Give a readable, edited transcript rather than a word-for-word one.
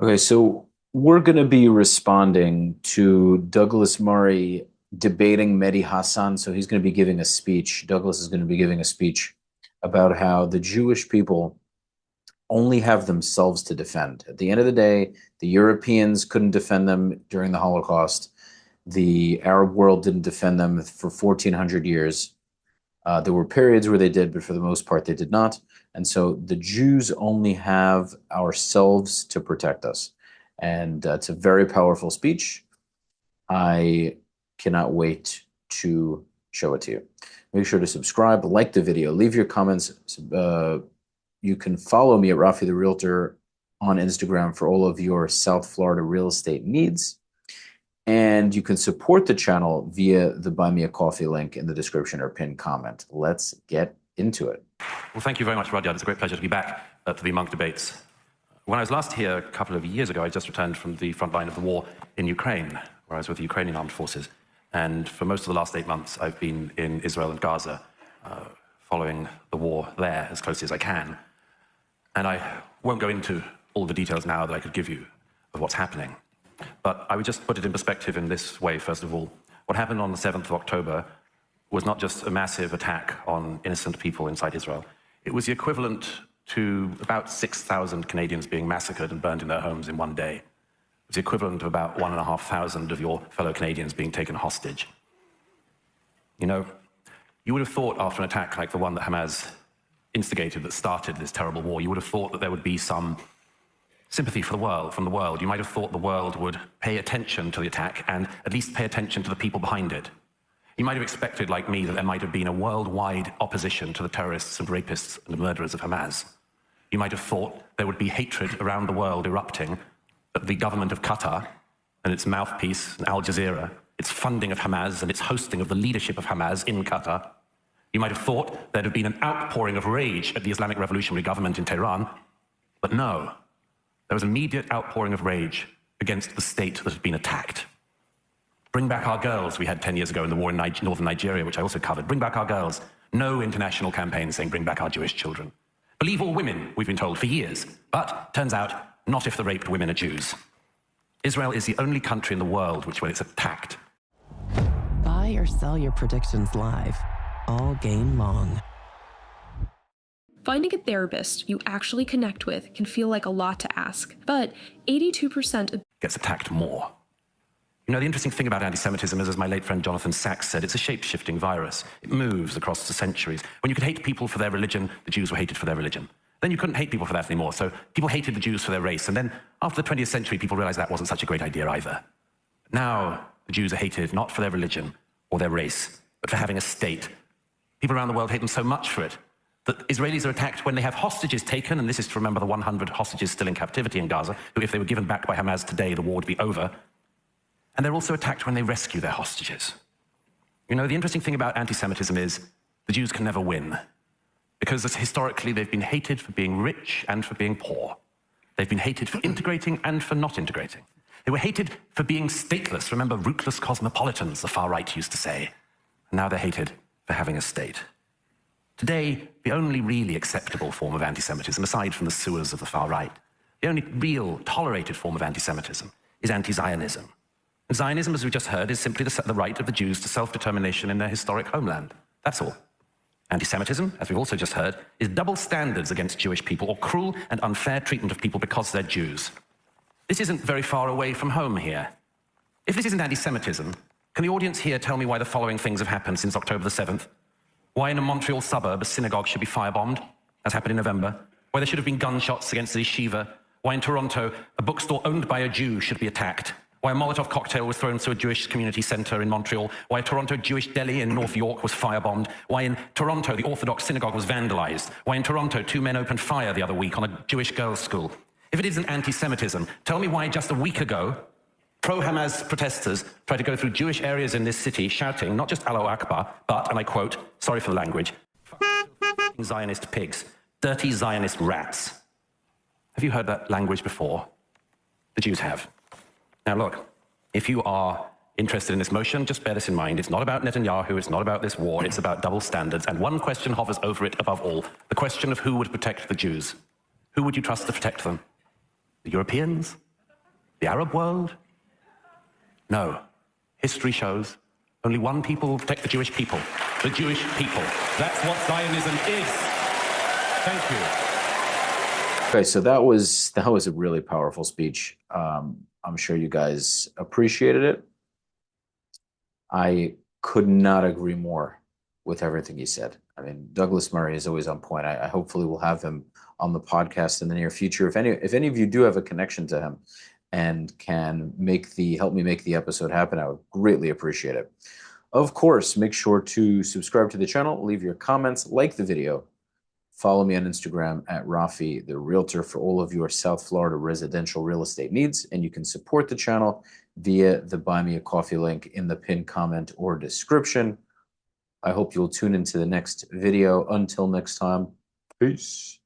Okay, so we're going to be responding to Douglas Murray debating Mehdi Hasan. So he's going to be giving a speech. Douglas is going to be giving a speech about how the Jewish people only have themselves to defend. At the end of the day, the Europeans couldn't defend them during the Holocaust. The Arab world didn't defend them for 1400 years. There were periods where they did, but for the most part, they did not. And so the Jews only have ourselves to protect us. And it's a very powerful speech. I cannot wait to show it to you. Make sure to subscribe, like the video, leave your comments. You can follow me at Rafi the Realtor on Instagram for all of your South Florida real estate needs. And you can support the channel via the Buy Me a Coffee link in the description or pinned comment. Let's get into it. Well, thank you very much, Rudyard. It's a great pleasure to be back to the Monk debates. When I was last here a couple of years ago, I just returned from the front line of the war in Ukraine, where I was with the Ukrainian armed forces. And for most of the last 8 months, I've been in Israel and Gaza, following the war there as closely as I can. And I won't go into all the details now that I could give you of what's happening. But I would just put it in perspective in this way, first of all. What happened on the 7th of October was not just a massive attack on innocent people inside Israel. It was the equivalent to about 6,000 Canadians being massacred and burned in their homes in one day. It was the equivalent of about 1,500 of your fellow Canadians being taken hostage. You know, you would have thought after an attack like the one that Hamas instigated that started this terrible war, you would have thought that there would be some sympathy for the world, from the world. You might have thought the world would pay attention to the attack and at least pay attention to the people behind it. You might have expected, like me, that there might have been a worldwide opposition to the terrorists and rapists and murderers of Hamas. You might have thought there would be hatred around the world erupting at the government of Qatar and its mouthpiece, Al Jazeera, its funding of Hamas and its hosting of the leadership of Hamas in Qatar. You might have thought there'd have been an outpouring of rage at the Islamic Revolutionary government in Tehran, but no. There was an immediate outpouring of rage against the state that had been attacked. Bring back our girls, we had 10 years ago in the war in northern Nigeria, which I also covered. Bring back our girls. No international campaign saying bring back our Jewish children. Believe all women, we've been told for years. But turns out, not if the raped women are Jews. Israel is the only country in the world which, when it's attacked. Buy or sell your predictions live, all game long. Finding a therapist you actually connect with can feel like a lot to ask, but 82% of gets attacked more. You know, the interesting thing about anti-Semitism is, as my late friend Jonathan Sachs said, it's a shape-shifting virus. It moves across the centuries. When you could hate people for their religion, the Jews were hated for their religion. Then you couldn't hate people for that anymore, so people hated the Jews for their race. And then after the 20th century, people realized that wasn't such a great idea either. Now, the Jews are hated not for their religion or their race, but for having a state. People around the world hate them so much for it that Israelis are attacked when they have hostages taken, and this is to remember the 100 hostages still in captivity in Gaza, who, if they were given back by Hamas today, the war would be over. And they're also attacked when they rescue their hostages. You know, the interesting thing about anti-Semitism is the Jews can never win, because historically they've been hated for being rich and for being poor. They've been hated for integrating and for not integrating. They were hated for being stateless. Remember, rootless cosmopolitans, the far right used to say. And now they're hated for having a state. Today, the only really acceptable form of anti-Semitism, aside from the sewers of the far right, the only real tolerated form of anti-Semitism is anti-Zionism. And Zionism, as we just heard, is simply the right of the Jews to self-determination in their historic homeland. That's all. Anti-Semitism, as we've also just heard, is double standards against Jewish people or cruel and unfair treatment of people because they're Jews. This isn't very far away from home here. If this isn't anti-Semitism, can the audience here tell me why the following things have happened since October the 7th? Why in a Montreal suburb a synagogue should be firebombed, as happened in November? Why there should have been gunshots against the yeshiva? Why in Toronto a bookstore owned by a Jew should be attacked? Why a Molotov cocktail was thrown through a Jewish community centre in Montreal? Why a Toronto Jewish deli in North York was firebombed? Why in Toronto the Orthodox synagogue was vandalised? Why in Toronto 2 men opened fire the other week on a Jewish girls' school? If it isn't anti-Semitism, tell me why just a week ago pro-Hamas protesters tried to go through Jewish areas in this city shouting, not just Allahu Akbar, but, and I quote, sorry for the language, Zionist pigs, dirty Zionist rats. Have you heard that language before? The Jews have. Now look, if you are interested in this motion, just bear this in mind. It's not about Netanyahu, it's not about this war, it's about double standards, and one question hovers over it above all, the question of who would protect the Jews. Who would you trust to protect them? The Europeans? The Arab world? No. History shows only one people will protect the Jewish people. The Jewish people. That's what Zionism is. Thank you. Okay, so that was a really powerful speech. I'm sure you guys appreciated it. I could not agree more with everything he said. I mean, Douglas Murray is always on point. I hopefully will have him on the podcast in the near future. If any of you do have a connection to him and can help me make the episode happen, I would greatly appreciate it. Of course, make sure to subscribe to the channel, leave your comments, like the video. Follow me on Instagram at Rafi the Realtor for all of your South Florida residential real estate needs. And you can support the channel via the Buy Me a Coffee link in the pinned comment or description. I hope you'll tune into the next video. Until next time, peace.